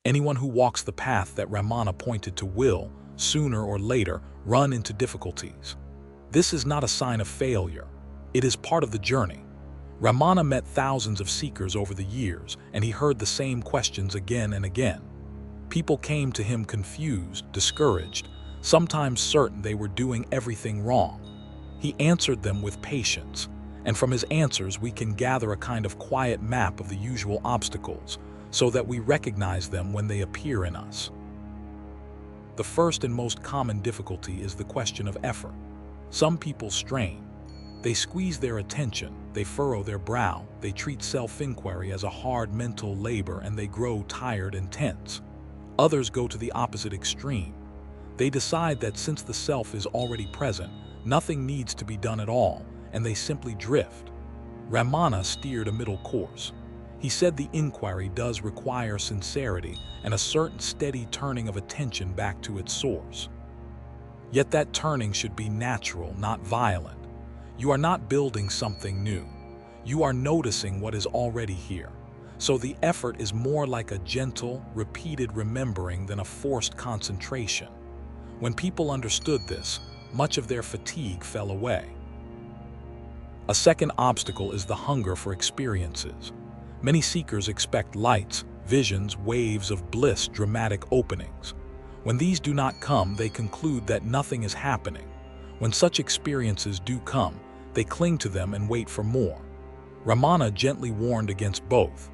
Anyone who walks the path that Ramana pointed to will, sooner or later, run into difficulties. This is not a sign of failure. It is part of the journey. Ramana met thousands of seekers over the years, and he heard the same questions again and again. People came to him confused, discouraged, sometimes certain they were doing everything wrong. He answered them with patience, and from his answers we can gather a kind of quiet map of the usual obstacles, so that we recognize them when they appear in us. The first and most common difficulty is the question of effort. Some people strain. They squeeze their attention, they furrow their brow, they treat self-inquiry as a hard mental labor, and they grow tired and tense. Others go to the opposite extreme. They decide that since the self is already present, nothing needs to be done at all, and they simply drift. Ramana steered a middle course. He said the inquiry does require sincerity and a certain steady turning of attention back to its source. Yet that turning should be natural, not violent. You are not building something new. You are noticing what is already here. So the effort is more like a gentle, repeated remembering than a forced concentration. When people understood this, much of their fatigue fell away. A second obstacle is the hunger for experiences. Many seekers expect lights, visions, waves of bliss, dramatic openings. When these do not come, they conclude that nothing is happening. When such experiences do come, they cling to them and wait for more. Ramana gently warned against both.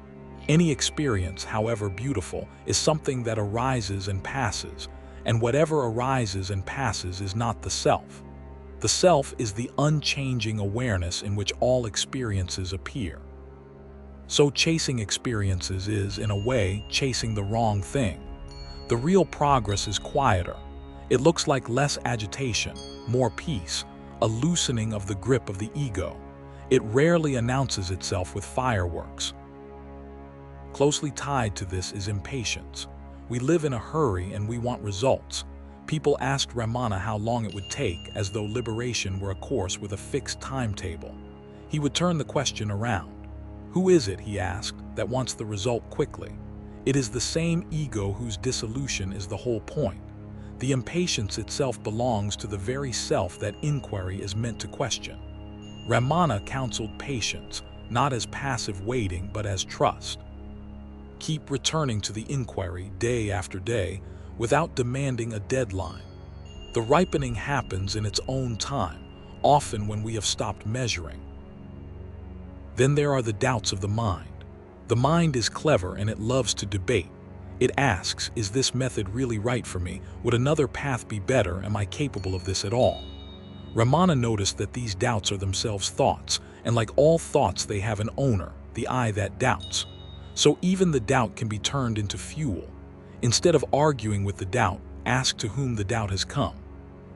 Any experience, however beautiful, is something that arises and passes, and whatever arises and passes is not the self. The self is the unchanging awareness in which all experiences appear. So chasing experiences is, in a way, chasing the wrong thing. The real progress is quieter. It looks like less agitation, more peace, a loosening of the grip of the ego. It rarely announces itself with fireworks. Closely tied to this is impatience. We live in a hurry and we want results. People asked Ramana how long it would take, as though liberation were a course with a fixed timetable. He would turn the question around. Who is it, he asked, that wants the result quickly? It is the same ego whose dissolution is the whole point. The impatience itself belongs to the very self that inquiry is meant to question. Ramana counseled patience, not as passive waiting, but as trust. Keep returning to the inquiry day after day without demanding a deadline. The ripening happens in its own time, often when we have stopped measuring. Then there are the doubts of the mind. The mind is clever and it loves to debate. It asks, is this method really right for me? Would another path be better? Am I capable of this at all? Ramana noticed that these doubts are themselves thoughts, and like all thoughts they have an owner, the I that doubts. So even the doubt can be turned into fuel. Instead of arguing with the doubt, ask to whom the doubt has come.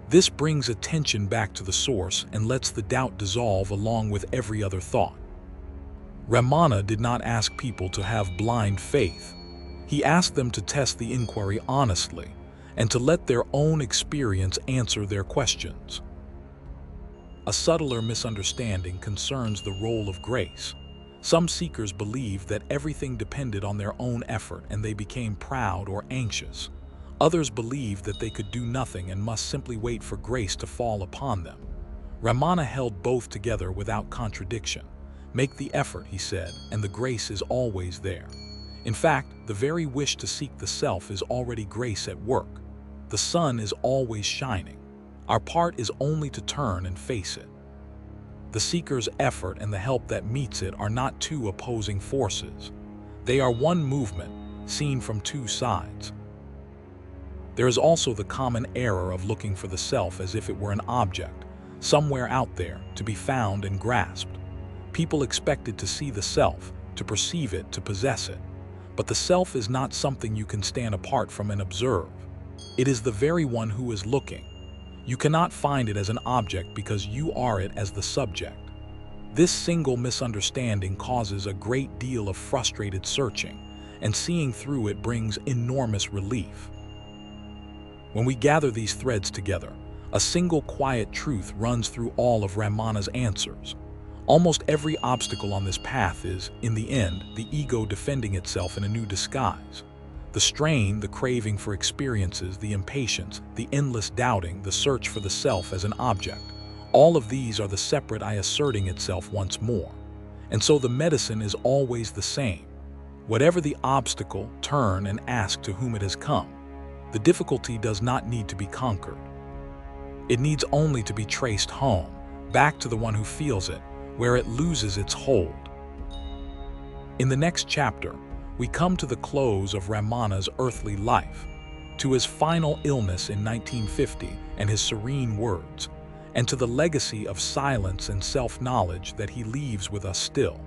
This brings attention back to the source and lets the doubt dissolve along with every other thought. Ramana did not ask people to have blind faith. He asked them to test the inquiry honestly and to let their own experience answer their questions. A subtler misunderstanding concerns the role of grace. Some seekers believed that everything depended on their own effort and they became proud or anxious. Others believed that they could do nothing and must simply wait for grace to fall upon them. Ramana held both together without contradiction. Make the effort, he said, and the grace is always there. In fact, the very wish to seek the self is already grace at work. The sun is always shining. Our part is only to turn and face it. The seeker's effort and the help that meets it are not two opposing forces. They are one movement, seen from two sides. There is also the common error of looking for the self as if it were an object, somewhere out there, to be found and grasped. People expected to see the self, to perceive it, to possess it. But the self is not something you can stand apart from and observe. It is the very one who is looking. You cannot find it as an object because you are it as the subject. This single misunderstanding causes a great deal of frustrated searching, and seeing through it brings enormous relief. When we gather these threads together, a single quiet truth runs through all of Ramana's answers. Almost every obstacle on this path is, in the end, the ego defending itself in a new disguise. The strain, the craving for experiences, the impatience, the endless doubting, the search for the self as an object, all of these are the separate I asserting itself once more. And so the medicine is always the same. Whatever the obstacle, turn and ask to whom it has come. The difficulty does not need to be conquered. It needs only to be traced home, back to the one who feels it, where it loses its hold. In the next chapter, we come to the close of Ramana's earthly life, to his final illness in 1950 and his serene words, and to the legacy of silence and self-knowledge that he leaves with us still.